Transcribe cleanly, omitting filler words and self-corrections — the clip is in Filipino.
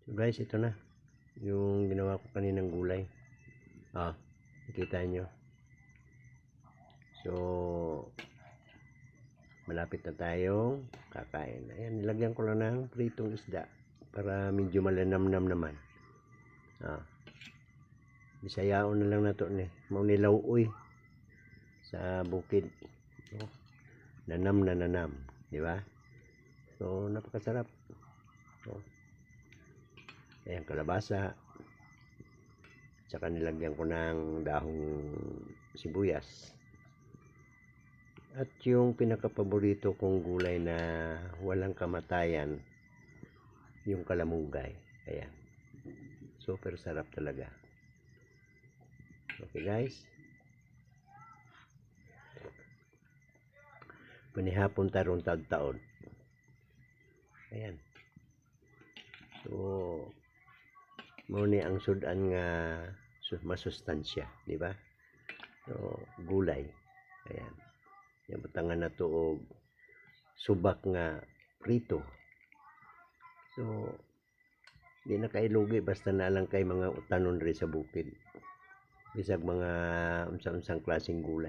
So guys, ito na yung ginawa ko kaninang gulay. Nakita nyo. So malapit na tayong kakain. Ayan, nilagyan ko lang ng pritong isda para medyo malanamnam naman. Bisayaon na lang nato ni maunilaw uy sa bukid. Nanam na nanam, di ba? So napakasarap. Ayan, kalabasa. Tsaka nilagyan ko ng dahong sibuyas. At yung pinakapaborito kong gulay na walang kamatayan, yung kalamugay. Ayan. Super sarap talaga. Okay guys. Panihapon tarong tagtaon. Ayan. So muna ang sudan nga masustansya, di ba? So gulay. Ayan. Yung batangan na to og subak nga prito. So di na kailugi basta na lang kay mga utanon rin sa bukid. Bisag mga unsang klaseng gulay.